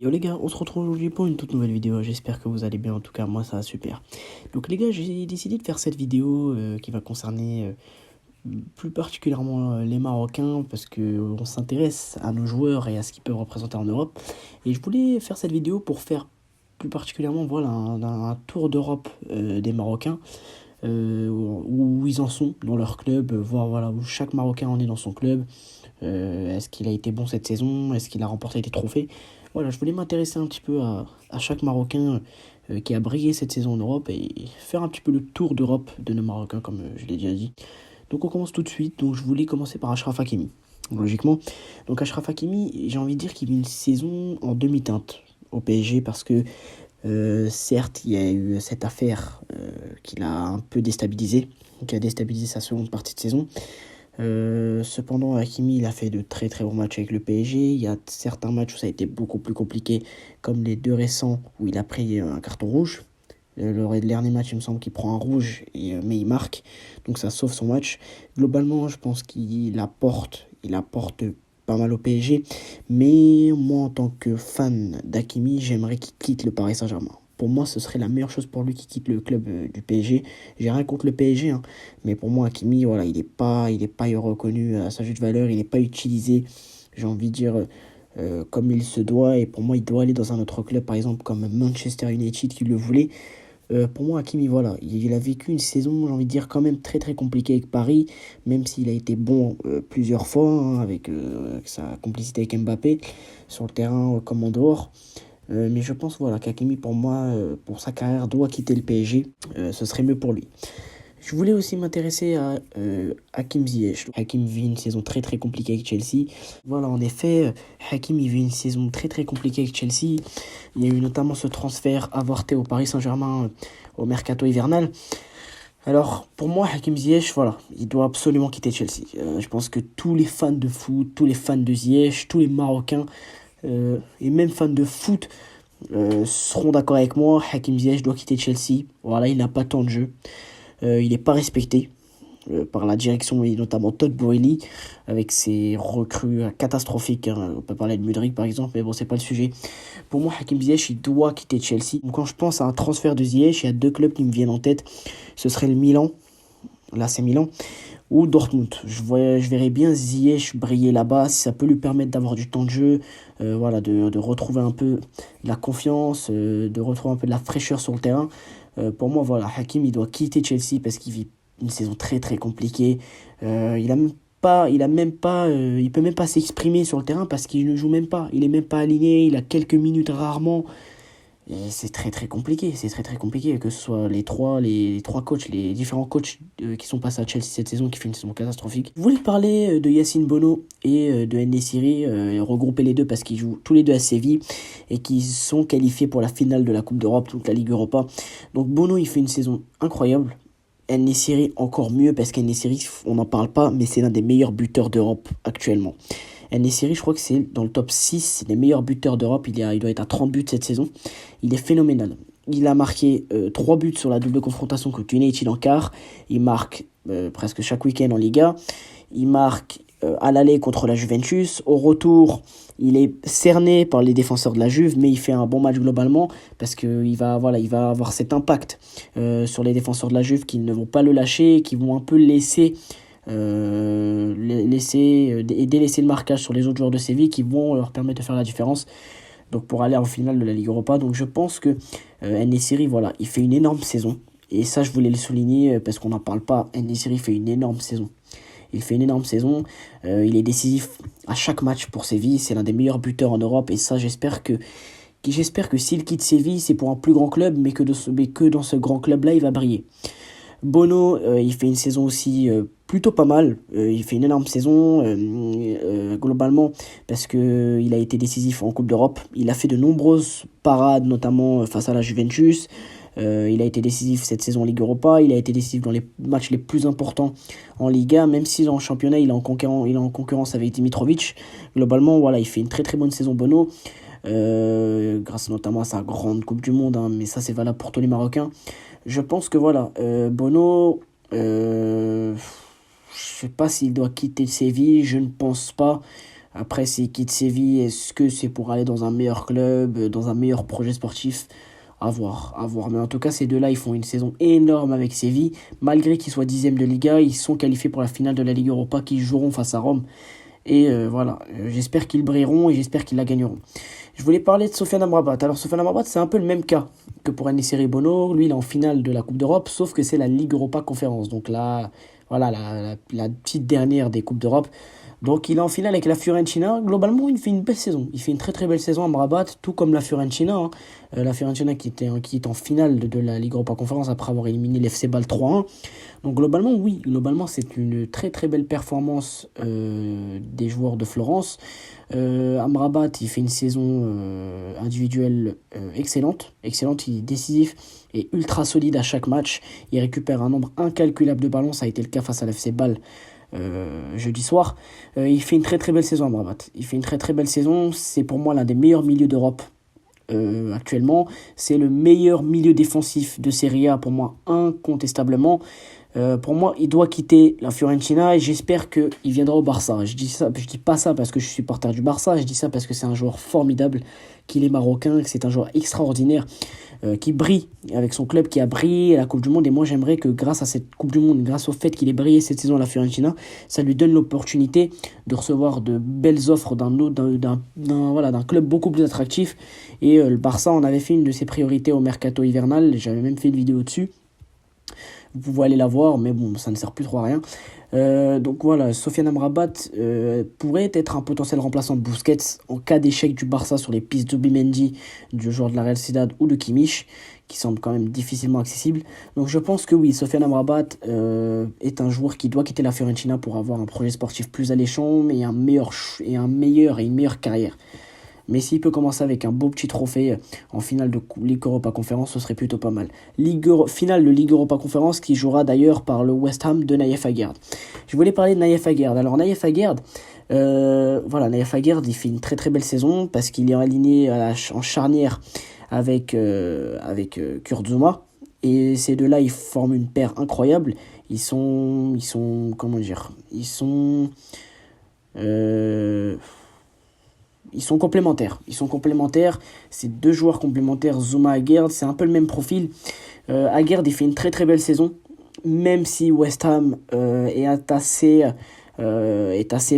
Yo les gars, on se retrouve aujourd'hui pour une toute nouvelle vidéo, j'espère que vous allez bien, en tout cas moi ça va super. Donc les gars, j'ai décidé de faire cette vidéo qui va concerner plus particulièrement les Marocains parce que on s'intéresse à nos joueurs et à ce qu'ils peuvent représenter en Europe. Et je voulais faire cette vidéo pour faire plus particulièrement voilà, un tour d'Europe des Marocains, où ils en sont dans leur club, voir voilà, où chaque Marocain en est dans son club. Est-ce qu'il a été bon cette saison? Est-ce qu'il a remporté des trophées? Voilà, je voulais m'intéresser un petit peu à chaque Marocain qui a brillé cette saison en Europe et faire un petit peu le tour d'Europe de nos Marocains, comme je l'ai déjà dit. Donc on commence tout de suite. Donc je voulais commencer par Achraf Hakimi, logiquement. Donc Achraf Hakimi, j'ai envie de dire qu'il vit une saison en demi-teinte au PSG parce que certes, il y a eu cette affaire qui l'a un peu déstabilisé, qui a déstabilisé sa seconde partie de saison. Cependant, Hakimi, il a fait de très très bons matchs avec le PSG. Il y a certains matchs où ça a été beaucoup plus compliqué, comme les deux récents où il a pris un carton rouge. Le dernier match, il me semble qu'il prend un rouge, mais il marque. Donc ça sauve son match. Globalement, je pense il apporte pas mal au PSG. Mais moi, en tant que fan d'Hakimi, j'aimerais qu'il quitte le Paris Saint-Germain. Pour moi, ce serait la meilleure chose pour lui qu'il quitte le club du PSG. J'ai rien contre le PSG, hein, mais pour moi, Hakimi, voilà, il est pas reconnu à sa juste valeur. Il n'est pas utilisé, j'ai envie de dire, comme il se doit. Et pour moi, il doit aller dans un autre club, par exemple, comme Manchester United, qui le voulait. Pour moi, Hakimi, voilà, il a vécu une saison, j'ai envie de dire, quand même très très compliquée avec Paris, même s'il a été bon plusieurs fois, hein, avec sa complicité avec Mbappé, sur le terrain comme en dehors. Mais je pense voilà, qu'Hakimi, pour moi, pour sa carrière, doit quitter le PSG. Ce serait mieux pour lui. Je voulais aussi m'intéresser à Hakim Ziyech. Hakim vit une saison très très compliquée avec Chelsea. Voilà, en effet, Hakim il vit une saison très très compliquée avec Chelsea. Il y a eu notamment ce transfert avorté au Paris Saint-Germain au mercato hivernal. Alors, pour moi, Hakim Ziyech, voilà, il doit absolument quitter Chelsea. Je pense que tous les fans de foot, tous les fans de Ziyech, tous les Marocains et même fans de foot seront d'accord avec moi. Hakim Ziyech doit quitter Chelsea. Voilà, il n'a pas tant de jeu. Il n'est pas respecté par la direction et notamment Todd Boehly avec ses recrues catastrophiques, hein. On peut parler de Mudryk par exemple, mais bon, c'est pas le sujet. Pour moi, Hakim Ziyech, il doit quitter Chelsea. Donc, quand je pense à un transfert de Ziyech, il y a deux clubs qui me viennent en tête. Ce serait le Milan, là c'est Milan, ou Dortmund. Je verrais bien Ziyech briller là-bas, si ça peut lui permettre d'avoir du temps de jeu, voilà, de retrouver un peu de la confiance, de retrouver un peu de la fraîcheur sur le terrain. Pour moi, voilà, Hakim, il doit quitter Chelsea parce qu'il vit une saison très très compliquée. Il peut même pas s'exprimer sur le terrain parce qu'il ne joue même pas. Il est même pas aligné, il a quelques minutes rarement. Et c'est très très compliqué, c'est très très compliqué que ce soit les trois coachs, les différents coachs qui sont passés à Chelsea cette saison, qui fait une saison catastrophique. Je voulais parler de Yacine Bono et de En-Nesyri, regrouper les deux parce qu'ils jouent tous les deux à Séville et qui sont qualifiés pour la finale de la Coupe d'Europe, toute la Ligue Europa. Donc Bono, il fait une saison incroyable. En-Nesyri encore mieux parce qu'En-Nesyri, on n'en parle pas, mais c'est l'un des meilleurs buteurs d'Europe actuellement. En-Nesyri, je crois que c'est dans le top 6 des meilleurs buteurs d'Europe. Il doit être à 30 buts cette saison. Il est phénoménal. Il a marqué 3 buts sur la double confrontation contre United en quart. Il marque presque chaque week-end en Liga. Il marque à l'aller contre la Juventus. Au retour, il est cerné par les défenseurs de la Juve, mais il fait un bon match globalement parce qu'il va, voilà, il va avoir cet impact sur les défenseurs de la Juve qui ne vont pas le lâcher, qui vont un peu délaisser le marquage sur les autres joueurs de Séville qui vont leur permettre de faire la différence donc pour aller en finale de la Ligue Europa. Donc je pense que En-Nesyri, voilà, il fait une énorme saison et ça je voulais le souligner parce qu'on n'en parle pas. En-Nesyri fait une énorme saison. Il fait une énorme saison, il est décisif à chaque match pour Séville, c'est l'un des meilleurs buteurs en Europe et ça j'espère que s'il quitte Séville c'est pour un plus grand club mais que dans ce grand club là il va briller. Bono, il fait une saison aussi plutôt pas mal. Il fait une énorme saison globalement parce que il a été décisif en Coupe d'Europe. Il a fait de nombreuses parades, notamment face à la Juventus. Il a été décisif cette saison en Ligue Europa. Il a été décisif dans les matchs les plus importants en Liga, même si en championnat il est en concurrence avec Dimitrovic. Globalement, voilà, il fait une très très bonne saison Bono. Grâce notamment à sa grande Coupe du Monde, hein, mais ça c'est valable pour tous les Marocains. Je pense que voilà, Bono, je sais pas s'il doit quitter Séville, je ne pense pas. Après, s'il quitte Séville, est-ce que c'est pour aller dans un meilleur club, dans un meilleur projet sportif? À voir, à voir. Mais en tout cas, ces deux-là, ils font une saison énorme avec Séville. Malgré qu'ils soient 10e de Liga, ils sont qualifiés pour la finale de la Ligue Europa qui joueront face à Rome. Et voilà, j'espère qu'ils brilleront et j'espère qu'ils la gagneront. Je voulais parler de Sofiane Amrabat. Alors, Sofiane Amrabat, c'est un peu le même cas que pour Enesiri Bono. Lui, il est en finale de la Coupe d'Europe, sauf que c'est la Ligue Europa Conférence. Donc là, voilà, la petite dernière des Coupes d'Europe. Donc il est en finale avec la Fiorentina. Globalement, il fait une belle saison. Il fait une très très belle saison à Amrabat, tout comme la Fiorentina. Hein. La Fiorentina qui est en finale de la Ligue Europa Conférence après avoir éliminé l'FC Bâle 3-1. Donc globalement, oui, globalement c'est une très très belle performance des joueurs de Florence. Amrabat, il fait une saison individuelle excellente. Excellente, il est décisif et ultra solide à chaque match. Il récupère un nombre incalculable de ballons. Ça a été le cas face à l'FC Bâle jeudi soir. Il fait une très très belle saison Amrabat. Il fait une très très belle saison. C'est pour moi l'un des meilleurs milieux d'Europe actuellement. C'est le meilleur milieu défensif de Serie A pour moi incontestablement. Pour moi, il doit quitter la Fiorentina et j'espère qu'il viendra au Barça. Je dis pas ça parce que je suis supporter du Barça, je dis ça parce que c'est un joueur formidable, qu'il est marocain, que c'est un joueur extraordinaire, qui brille avec son club, qui a brillé à la Coupe du Monde. Et moi, j'aimerais que grâce à cette Coupe du Monde, grâce au fait qu'il ait brillé cette saison à la Fiorentina, ça lui donne l'opportunité de recevoir de belles offres d'un club beaucoup plus attractif. Et le Barça en avait fait une de ses priorités au mercato hivernal. J'avais même fait une vidéo dessus. Vous pouvez aller la voir, mais bon, ça ne sert plus trop à rien. Donc voilà, Sofiane Amrabat pourrait être un potentiel remplaçant de Busquets en cas d'échec du Barça sur les pistes d'Zubimendi, du joueur de la Real Sociedad ou de Kimmich, qui semble quand même difficilement accessible. Donc je pense que oui, Sofiane Amrabat est un joueur qui doit quitter la Fiorentina pour avoir un projet sportif plus alléchant et une meilleure carrière. Mais s'il peut commencer avec un beau petit trophée en finale de Ligue Europa Conférence, ce serait plutôt pas mal. Finale de Ligue Europa Conférence qui jouera d'ailleurs par le West Ham de Nayef Aguerd. Je voulais parler de Nayef Aguerd. Alors Nayef Aguerd, Nayef Aguerd, il fait une très très belle saison parce qu'il est aligné en charnière avec Kurtzuma. Et ces deux-là, ils forment une paire incroyable. Ils sont comment dire, ils sont complémentaires. C'est deux joueurs complémentaires, Zouma Aguerd, c'est un peu le même profil. Aguerd, il fait une très très belle saison, même si West Ham est assez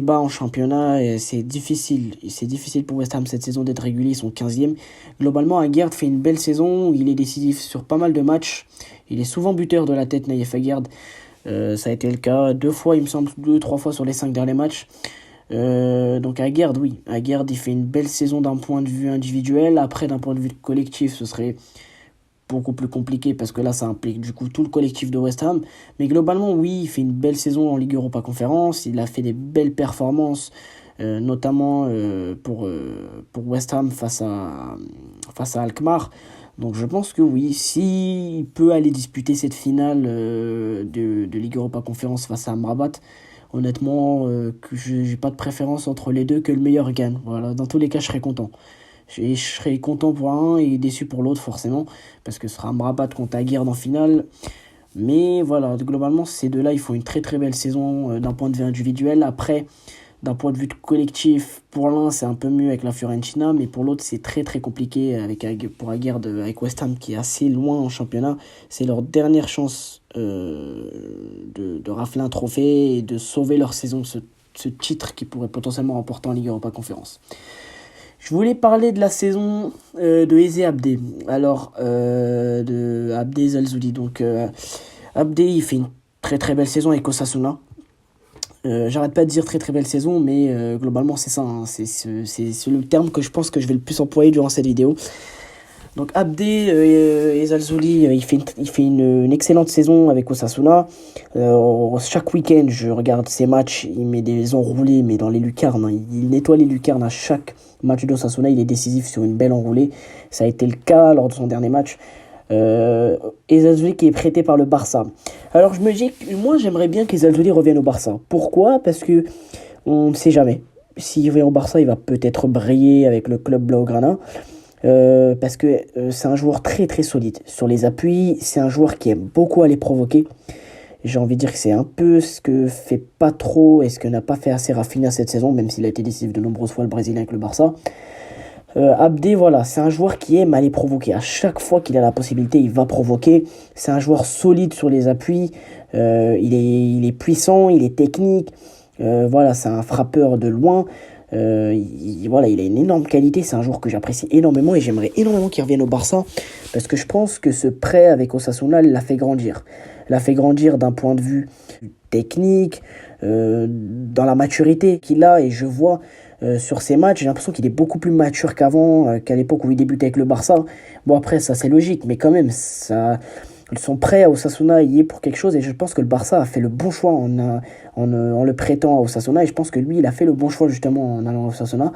bas en championnat. Et c'est difficile pour West Ham cette saison d'être régulier, ils sont 15e. Globalement, Aguerd fait une belle saison, il est décisif sur pas mal de matchs. Il est souvent buteur de la tête, Nayef Aguerd. Ça a été le cas 2 fois, il me semble, 2-3 fois sur les 5 derniers matchs. Donc Aguerd, oui, Aguerd il fait une belle saison d'un point de vue individuel. Après, d'un point de vue collectif, ce serait beaucoup plus compliqué parce que là ça implique du coup tout le collectif de West Ham. Mais globalement, oui, il fait une belle saison en Ligue Europa Conférence. Il a fait des belles performances, notamment pour West Ham face à Alkmaar. Donc je pense que oui, s'il peut aller disputer cette finale de Ligue Europa Conférence face à Amrabat, honnêtement, que j'ai pas de préférence entre les deux, que le meilleur gagne. Voilà, dans tous les cas, je serais content. Je serais content pour un et déçu pour l'autre, forcément, parce que ce sera Amrabat contre Aguerd en finale. Mais voilà, globalement, ces deux-là, ils font une très très belle saison d'un point de vue individuel. Après, d'un point de vue collectif, pour l'un, c'est un peu mieux avec la Fiorentina, mais pour l'autre, c'est très très compliqué pour Aguerd avec West Ham qui est assez loin en championnat. C'est leur dernière chance de rafler un trophée et de sauver leur saison, ce titre qui pourrait potentiellement remporter en Ligue Europa Conférence. Je voulais parler de la saison de Eze Abdé. Alors, de Abdé Zalzouli. Donc, Abdé, il fait une très très belle saison avec Osasuna. J'arrête pas de dire très très belle saison, mais globalement c'est ça, hein. C'est le terme que je pense que je vais le plus employer durant cette vidéo. Donc Abdé Zalzouli, il fait une excellente saison avec Osasuna. Chaque week-end, je regarde ses matchs, il met des enroulés, mais dans les lucarnes, hein. Il nettoie les lucarnes à chaque match d'Osasuna, il est décisif sur une belle enroulée. Ça a été le cas lors de son dernier match. Zalzouli qui est prêté par le Barça. Alors je me dis, moi j'aimerais bien qu'Zalzouli revienne au Barça. Pourquoi ? Parce que on ne sait jamais. S'il revient au Barça, il va peut-être briller avec le club blaugrana. Parce que c'est un joueur très très solide sur les appuis. C'est un joueur qui aime beaucoup aller provoquer. J'ai envie de dire que c'est un peu ce que fait pas trop et ce que n'a pas fait assez Rafinha cette saison, même s'il a été décisif de nombreuses fois le Brésilien avec le Barça. Abdé, voilà, c'est un joueur qui aime aller provoquer. À chaque fois qu'il a la possibilité, il va provoquer. C'est un joueur solide sur les appuis. Il est puissant, il est technique. Voilà, c'est un frappeur de loin. Voilà, il a une énorme qualité. C'est un joueur que j'apprécie énormément et j'aimerais énormément qu'il revienne au Barça parce que je pense que ce prêt avec Osasuna l'a fait grandir. L'a fait grandir d'un point de vue technique, dans la maturité qu'il a et je vois sur ces matchs, j'ai l'impression qu'il est beaucoup plus mature qu'avant, qu'à l'époque où il débutait avec le Barça. Bon, après, ça c'est logique, mais quand même, son prêt à Osasuna y est pour quelque chose. Et je pense que le Barça a fait le bon choix en le prêtant à Osasuna. Et je pense que lui, il a fait le bon choix justement en allant à Osasuna.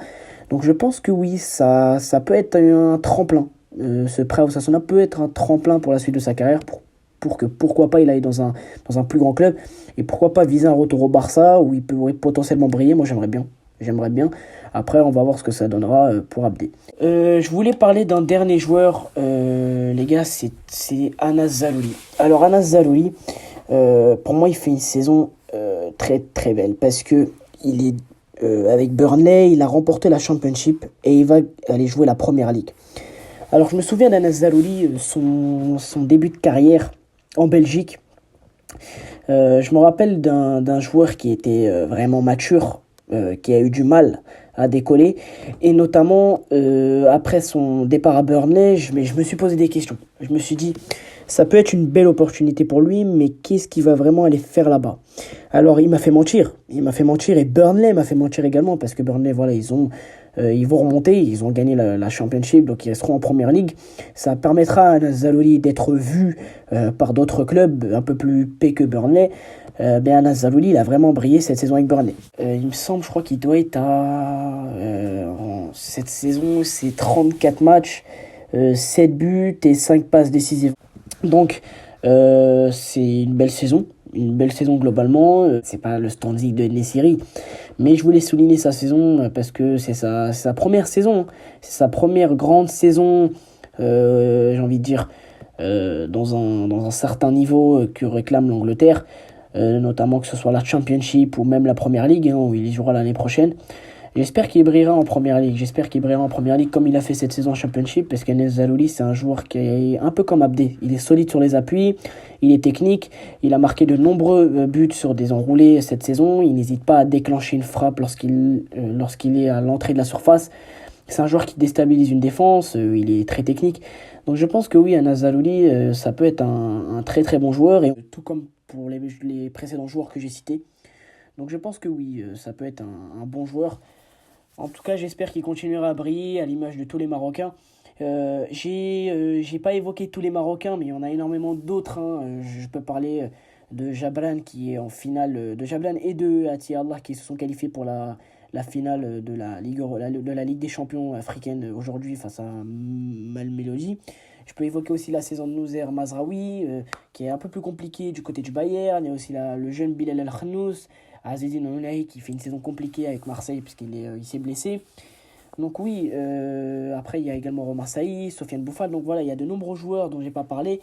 Donc je pense que oui, ça peut être un tremplin. Ce prêt à Osasuna peut être un tremplin pour la suite de sa carrière, pour que pourquoi pas il aille dans un plus grand club. Et pourquoi pas viser un retour au Barça où il pourrait potentiellement briller. Moi, j'aimerais bien. J'aimerais bien. Après, on va voir ce que ça donnera pour Abdé. Je voulais parler d'un dernier joueur, les gars, c'est Anas Zalouli. Alors, Anas Zalouli, pour moi, il fait une saison très très belle parce que il est avec Burnley, il a remporté la Championship et il va aller jouer la Première Ligue. Alors, je me souviens d'Anas Zalouli, son début de carrière en Belgique. Je me rappelle d'un joueur qui était vraiment mature, qui a eu du mal à décoller. Et notamment, après son départ à Burnley, je me suis posé des questions. Je me suis dit, ça peut être une belle opportunité pour lui, mais qu'est-ce qu'il va vraiment aller faire là-bas? Alors, il m'a fait mentir. Il m'a fait mentir et Burnley m'a fait mentir également, parce que Burnley, voilà, ils vont remonter, ils ont gagné la Championship, donc ils resteront en Première Ligue. Ça permettra à Zalouli d'être vu par d'autres clubs un peu plus pais que Burnley. Anas Zalouli, il a vraiment brillé cette saison avec Burnley. Il me semble, je crois qu'il doit être cette saison, c'est 34 matchs, 7 buts et 5 passes décisives. Donc, c'est une belle saison. Une belle saison globalement. C'est pas le standing de Nessiri. Mais je voulais souligner sa saison parce que c'est sa première saison. C'est sa première grande saison, j'ai envie de dire, dans un certain niveau que réclame l'Angleterre. Notamment que ce soit la Championship ou même la Première Ligue, où il y jouera l'année prochaine. J'espère qu'il brillera en Première Ligue. J'espère qu'il brillera en Première Ligue comme il a fait cette saison en Championship, parce qu'Anas Zalouli, c'est un joueur qui est un peu comme Abdé. Il est solide sur les appuis, il est technique, il a marqué de nombreux buts sur des enroulés cette saison. Il n'hésite pas à déclencher une frappe lorsqu'il est à l'entrée de la surface. C'est un joueur qui déstabilise une défense, il est très technique. Donc je pense que oui, Anas Zalouli, ça peut être un très très bon joueur, et tout comme pour les précédents joueurs que j'ai cités. Donc je pense que oui, ça peut être un bon joueur. En tout cas, j'espère qu'il continuera à briller à l'image de tous les Marocains. J'ai pas évoqué tous les Marocains, mais il y en a énormément d'autres. Je peux parler de Jabran qui est en finale, de Jabran et de Ati Allah qui se sont qualifiés pour la finale de la Ligue des Champions africaine aujourd'hui face à Malmélodie. Je peux évoquer aussi la saison de Nouzer Mazraoui, qui est un peu plus compliquée du côté du Bayern. Il y a aussi le jeune Bilal El Khanous, Azzedine Ounahi qui fait une saison compliquée avec Marseille puisqu'il il s'est blessé. Donc oui, après il y a également Romain Saïs, Sofiane Bouffal. Donc voilà, il y a de nombreux joueurs dont j'ai pas parlé.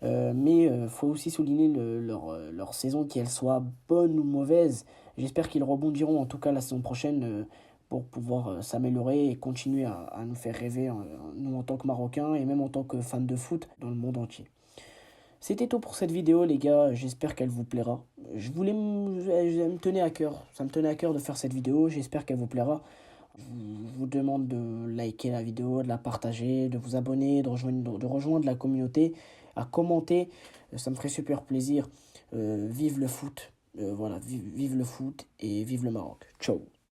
Mais il faut aussi souligner leur saison, qu'elle soit bonne ou mauvaise. J'espère qu'ils rebondiront en tout cas la saison prochaine pour pouvoir s'améliorer et continuer à nous faire rêver, nous en tant que Marocains et même en tant que fans de foot dans le monde entier. C'était tout pour cette vidéo les gars, j'espère qu'elle vous plaira. Me tenait à cœur, ça me tenait à cœur de faire cette vidéo, j'espère qu'elle vous plaira. Je vous demande de liker la vidéo, de la partager, de vous abonner, de rejoindre la communauté, à commenter, ça me ferait super plaisir. Vive le foot, voilà, vive le foot et vive le Maroc. Ciao.